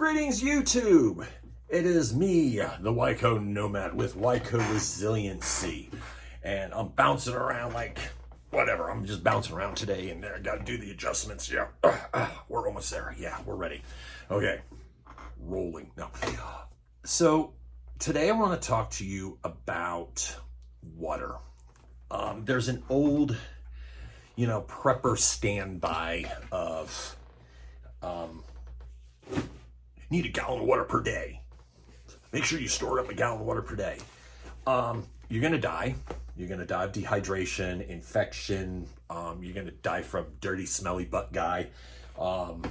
Greetings, YouTube. It is me, the YHWH Nomad with YHWH Resiliency. And I'm bouncing around like, whatever. I'm just bouncing around today and I got to do the adjustments. Yeah, we're almost there. Yeah, we're ready. Okay, rolling. No. So today I want to talk to you about water. There's an old, prepper standby of, need a gallon of water per day. Make sure you store up a gallon of water per day. You're going to die. You're going to die of dehydration, infection. You're going to die from dirty, smelly butt guy. 1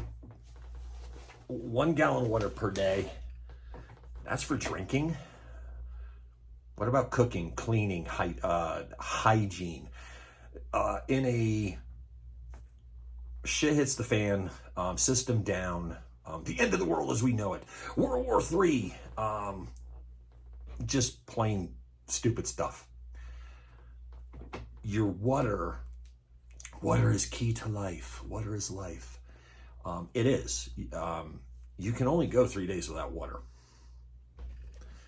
gallon of water per day. That's for drinking. What about cooking, cleaning, hygiene? In a shit hits the fan, system down, the end of the world as we know it, World War III, just plain stupid stuff. Your water is key to life. Water is life. It is. You can only go 3 days without water.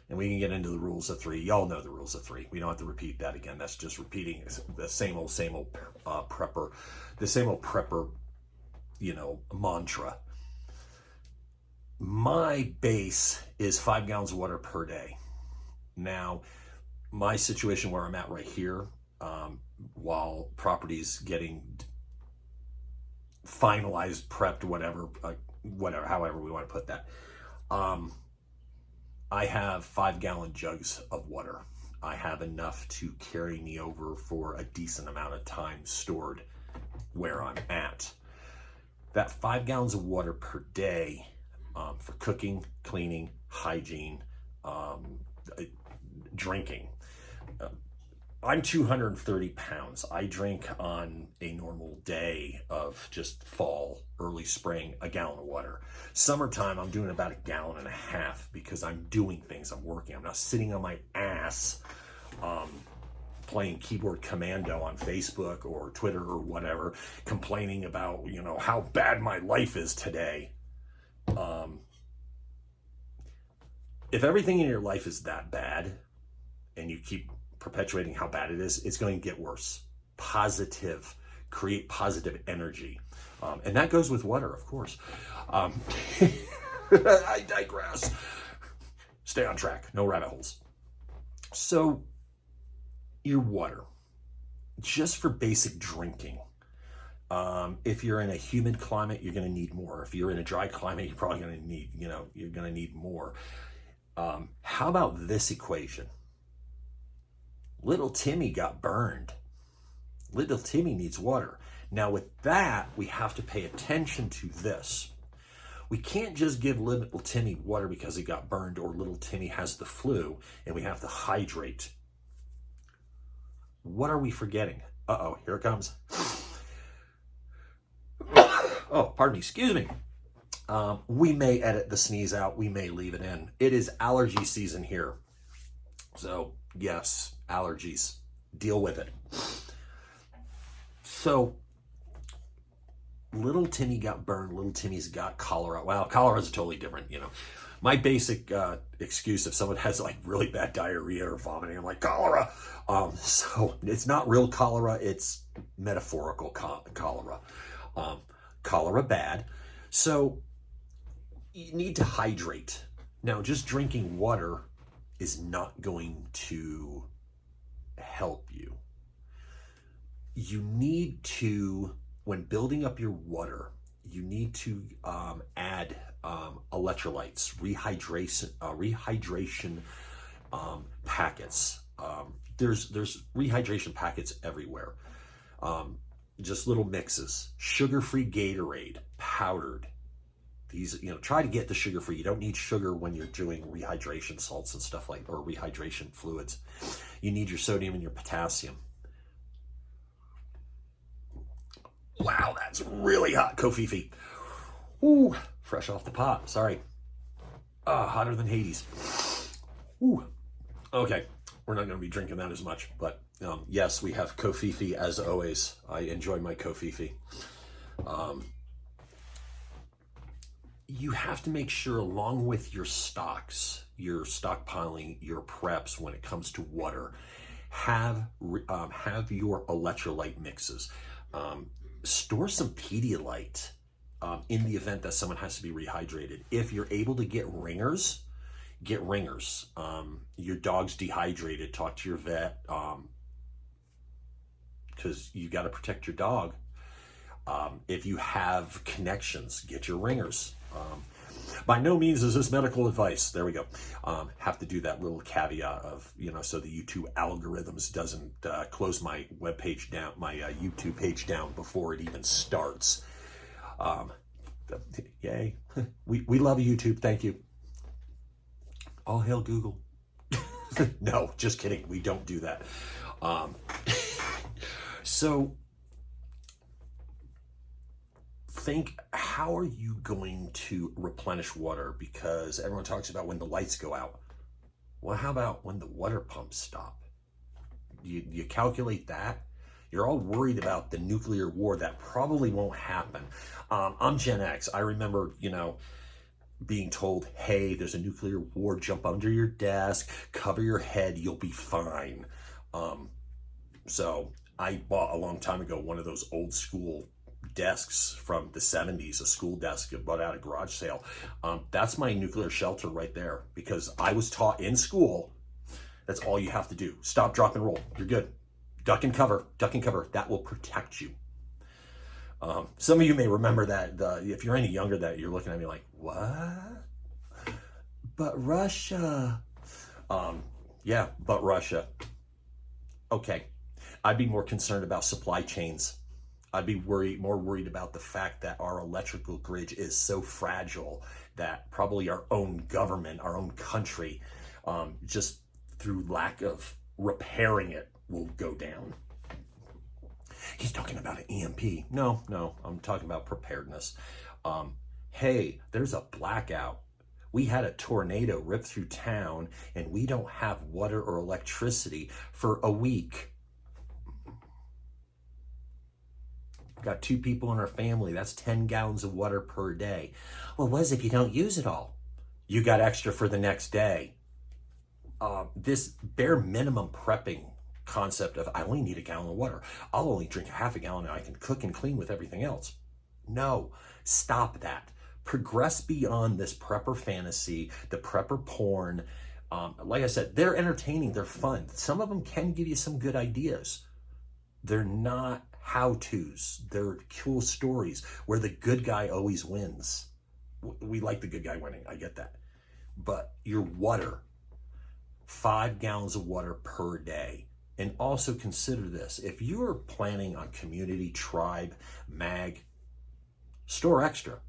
And we can get into the rules of 3. Y'all know the rules of 3. We don't have to repeat that again. That's just repeating the same old prepper, mantra. My base is 5 gallons of water per day. Now, my situation where I'm at right here, while property's getting finalized, prepped, whatever, however we want to put that, I have 5-gallon jugs of water. I have enough to carry me over for a decent amount of time stored where I'm at. That 5 gallons of water per day for cooking, cleaning, hygiene, drinking. I'm 230 pounds. I drink on a normal day of just fall, early spring, a gallon of water. Summertime, I'm doing about 1.5 gallons because I'm doing things. I'm working. I'm not sitting on my ass playing keyboard commando on Facebook or Twitter or whatever, complaining about, how bad my life is today. If everything in your life is that bad and you keep perpetuating how bad it is, it's going to get worse. Positive, create positive energy. And that goes with water, of course. I digress. Stay on track, no rabbit holes. So, your water, just for basic drinking. If you're in a humid climate, you're going to need more. If you're in a dry climate, you're probably going to need, you're going to need more. How about this equation? Little Timmy got burned. Little Timmy needs water. Now with that, we have to pay attention to this. We can't just give little Timmy water because he got burned or little Timmy has the flu and we have to hydrate. What are we forgetting? Uh-oh, here it comes. Oh, pardon me, excuse me. We may edit the sneeze out. We may leave it in. It is allergy season here. So, yes, allergies. Deal with it. So, little Timmy got burned. Little Timmy's got cholera. Wow, cholera is totally different, My basic excuse if someone has like really bad diarrhea or vomiting, I'm like, cholera. So, it's not real cholera. It's metaphorical cholera. Cholera bad. So, you need to hydrate. Now, just drinking water is not going to help you. You need to, when building up your water, you need to add electrolytes, rehydration packets. There's rehydration packets everywhere. Just little mixes. Sugar-free Gatorade, powdered. These, try to get the sugar-free. You don't need sugar when you're doing rehydration salts and stuff or rehydration fluids. You need your sodium and your potassium. Wow, that's really hot. Kofifi. Ooh, fresh off the pot. Sorry. Hotter than Hades. Ooh. Okay, we're not going to be drinking that as much, but yes, we have Kofifi as always. I enjoy my Kofifi. you have to make sure, along with your stocks, your stockpiling, your preps when it comes to water, have your electrolyte mixes. Store some Pedialyte in the event that someone has to be rehydrated. If you're able to get ringers, get ringers. Your dog's dehydrated, talk to your vet, because you got to protect your dog. If you have connections, get your ringers. By no means is this medical advice. There we go. Have to do that little caveat of, so the YouTube algorithms doesn't close my web page down, my YouTube page down before it even starts. Yay. We love YouTube. Thank you. All hail Google. No, just kidding. We don't do that. So think, how are you going to replenish water? Because everyone talks about when the lights go out. Well, how about when the water pumps stop? You calculate that? You're all worried about the nuclear war. That probably won't happen. I'm Gen X. I remember, being told, hey, there's a nuclear war, jump under your desk, cover your head, you'll be fine. So I bought a long time ago one of those old school desks from the 70s, a school desk I bought at a garage sale. That's my nuclear shelter right there, because I was taught in school, that's all you have to do. Stop, drop, and roll. You're good. Duck and cover, duck and cover. That will protect you. Some of you may remember that, if you're any younger, that you're looking at me like, what? But Russia. Yeah, but Russia. Okay. I'd be more concerned about supply chains. I'd be more worried about the fact that our electrical grid is so fragile that probably our own government, our own country, just through lack of repairing it, will go down. He's talking about an EMP. No, I'm talking about preparedness. Hey, there's a blackout. We had a tornado rip through town and we don't have water or electricity for a week. Got 2 people in our family. That's 10 gallons of water per day. Well, what if you don't use it all? You got extra for the next day. This bare minimum prepping concept of, I only need a gallon of water. I'll only drink half a gallon and I can cook and clean with everything else. No, stop that. Progress beyond this prepper fantasy, the prepper porn. Like I said, they're entertaining, they're fun. Some of them can give you some good ideas. They're not how-tos. They're cool stories where the good guy always wins. We like the good guy winning, I get that. But your water, 5 gallons of water per day. And also consider this, if you're planning on community, tribe, mag, store extra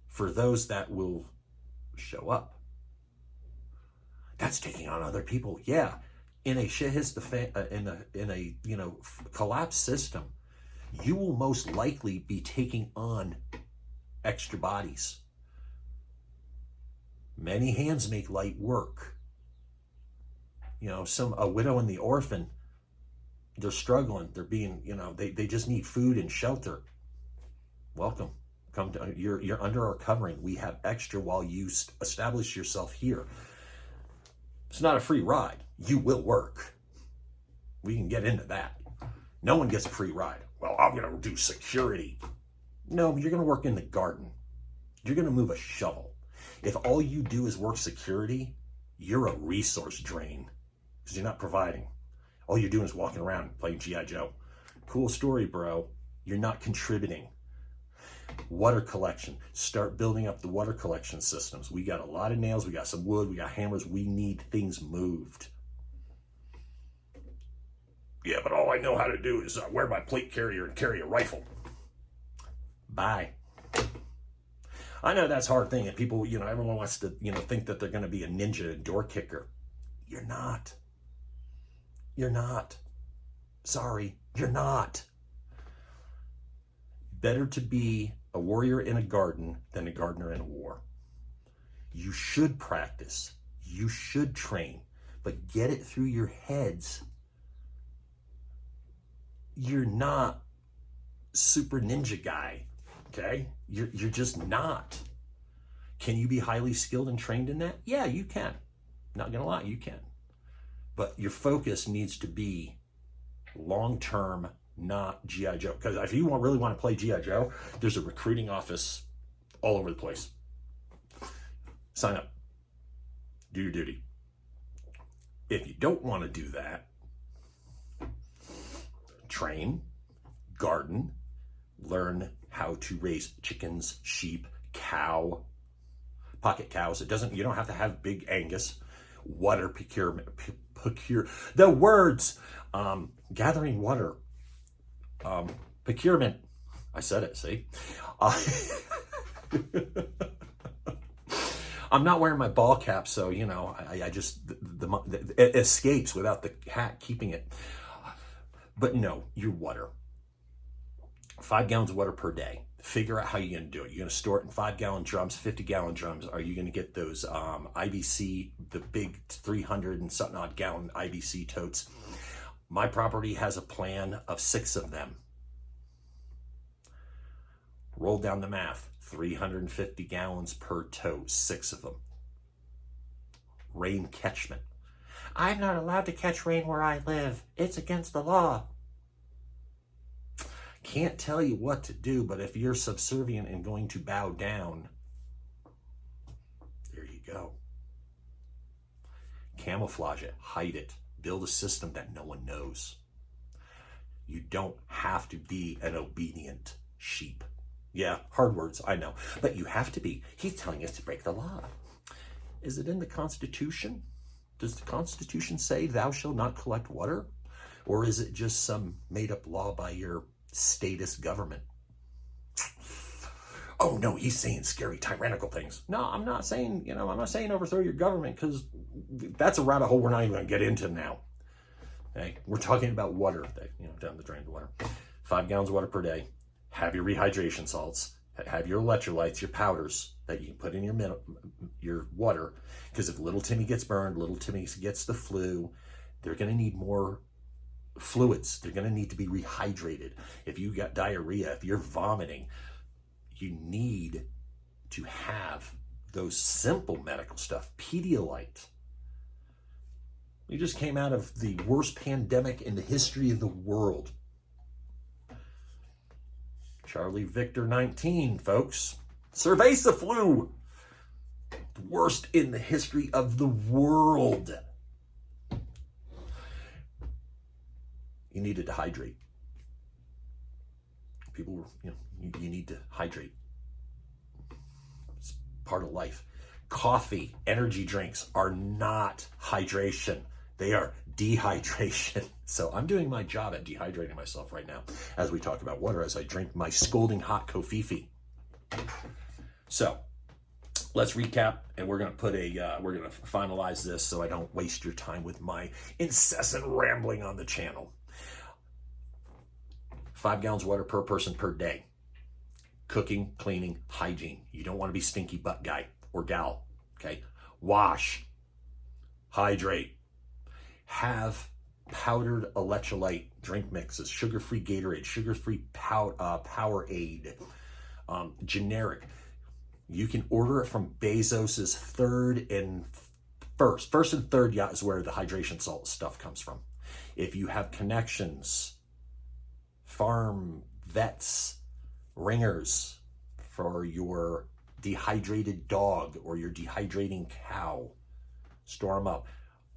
for those that will show up. That's taking on other people. Yeah, in a shit hits the fan, in a collapsed system, you will most likely be taking on extra bodies. Many hands make light work. A widow and the orphan, they're struggling. They're being, they just need food and shelter. Welcome. Come to, you're under our covering. We have extra while you establish yourself here. It's not a free ride. You will work. We can get into that. No one gets a free ride. Well, I'm going to do security. No, you're going to work in the garden. You're going to move a shovel. If all you do is work security, you're a resource drain because you're not providing. All you're doing is walking around playing G.I. Joe. Cool story, bro. You're not contributing. Water collection. Start building up the water collection systems. We got a lot of nails. We got some wood. We got hammers. We need things moved. Yeah, but all I know how to do is wear my plate carrier and carry a rifle. Bye. I know that's a hard thing, and people, everyone wants to, think that they're going to be a ninja and door kicker. You're not. You're not. Sorry, you're not. Better to be a warrior in a garden than a gardener in a war. You should practice. You should train, but get it through your heads. You're not super ninja guy, okay? You're just not. Can you be highly skilled and trained in that? Yeah, you can. Not gonna lie, you can. But your focus needs to be long-term, not G.I. Joe. Because if you really want to play G.I. Joe, there's a recruiting office all over the place. Sign up. Do your duty. If you don't want to do that, train, garden, learn how to raise chickens, sheep, cow, pocket cows. You don't have to have big Angus. Water procurement, the words, gathering water, procurement. I said it, see? I'm not wearing my ball cap, so, you know, I just, it escapes without the hat keeping it. But no, your water. 5 gallons of water per day. Figure out how you're going to do it. You're going to store it in 5-gallon drums, 50-gallon drums. Are you going to get those IBC, the big 300 and something odd gallon IBC totes? My property has a plan of 6 of them. Roll down the math. 350 gallons per tote, 6 of them. Rain catchment. I'm not allowed to catch rain where I live. It's against the law. Can't tell you what to do, but if you're subservient and going to bow down, there you go. Camouflage it, hide it, build a system that no one knows. You don't have to be an obedient sheep. Yeah, hard words, I know, but you have to be. He's telling us to break the law. Is it in the Constitution? Does the Constitution say thou shalt not collect water? Or is it just some made-up law by your statist government? Oh no, he's saying scary, tyrannical things. No, I'm not saying, I'm not saying overthrow your government, because that's a rabbit hole we're not even going to get into now. Okay, we're talking about water, down the drain water. 5 gallons of water per day. Have your rehydration salts. Have your electrolytes, your powders that you can put in your water. Because if little Timmy gets burned, little Timmy gets the flu, they're going to need more fluids. They're going to need to be rehydrated. If you got diarrhea, if you're vomiting, you need to have those simple medical stuff. Pedialyte. We just came out of the worst pandemic in the history of the world. Charlie Victor 19, folks. Cerveza flu. The worst in the history of the world. You needed to hydrate. People were, you need to hydrate. It's part of life. Coffee, energy drinks are not hydration. They are dehydration. So I'm doing my job at dehydrating myself right now as we talk about water, as I drink my scalding hot kofifi. So let's recap, and we're going to finalize this so I don't waste your time with my incessant rambling on the channel. 5 gallons of water per person per day. Cooking, cleaning, hygiene. You don't want to be stinky butt guy or gal, okay? Wash, hydrate, have powdered electrolyte drink mixes, sugar-free Gatorade, sugar-free Powerade, generic. You can order it from Bezos's first and third yacht is where the hydration salt stuff comes from. If you have connections, farm vets, ringers for your dehydrated dog or your dehydrating cow, store them up.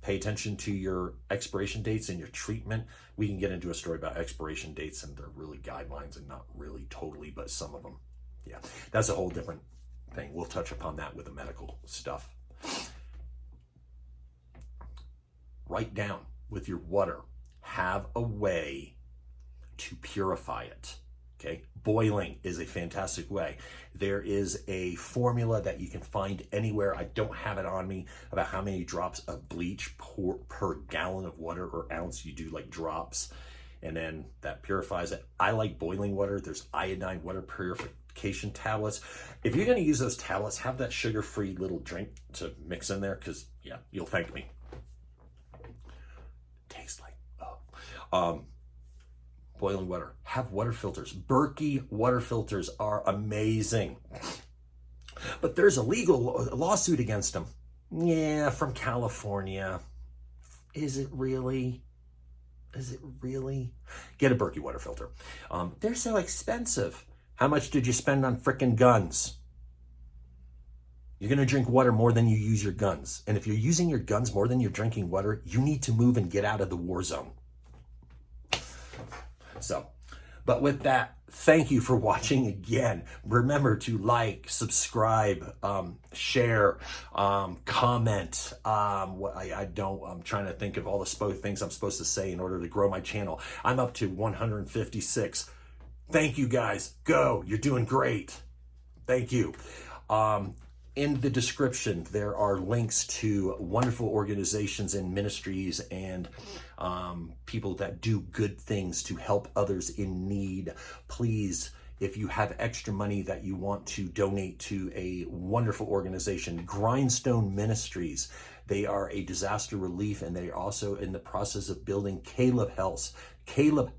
Pay attention to your expiration dates and your treatment. We can get into a story about expiration dates, and they're really guidelines, and not really totally, but some of them. Yeah, that's a whole different thing. We'll touch upon that with the medical stuff. Write down with your water. Have a way to purify it. Okay, boiling is a fantastic way. There is a formula that you can find anywhere. I don't have it on me about how many drops of bleach per gallon of water or ounce. You do like drops, and then that purifies it. I like boiling water. There's iodine water purification tablets. If you're going to use those tablets, have that sugar-free little drink to mix in there, because yeah, you'll thank me. Tastes like boiling water. Have water filters. Berkey water filters are amazing. But there's a legal lawsuit against them. Yeah, from California. Is it really? Is it really? Get a Berkey water filter. They're so expensive. How much did you spend on frickin' guns? You're going to drink water more than you use your guns. And if you're using your guns more than you're drinking water, you need to move and get out of the war zone. So, but with that, thank you for watching again. Remember to like, subscribe, share, comment. I'm trying to think of all the things I'm supposed to say in order to grow my channel. I'm up to 156. Thank you guys. Go. You're doing great. Thank you. In the description, there are links to wonderful organizations and ministries and people that do good things to help others in need. Please, if you have extra money that you want to donate to a wonderful organization, Grindstone Ministries. They are a disaster relief, and they are also in the process of building Kaleb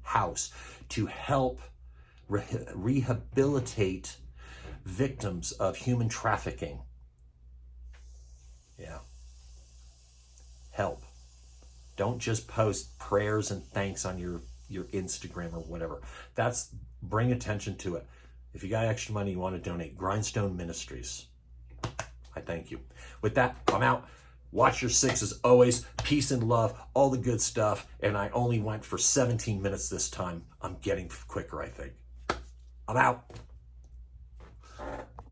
House to help rehabilitate victims of human trafficking. Yeah. Help. Don't just post prayers and thanks on your Instagram or whatever. Bring attention to it. If you got extra money you want to donate, Grindstone Ministries. I thank you. With that, I'm out. Watch your six as always. Peace and love, all the good stuff. And I only went for 17 minutes this time. I'm getting quicker, I think. I'm out.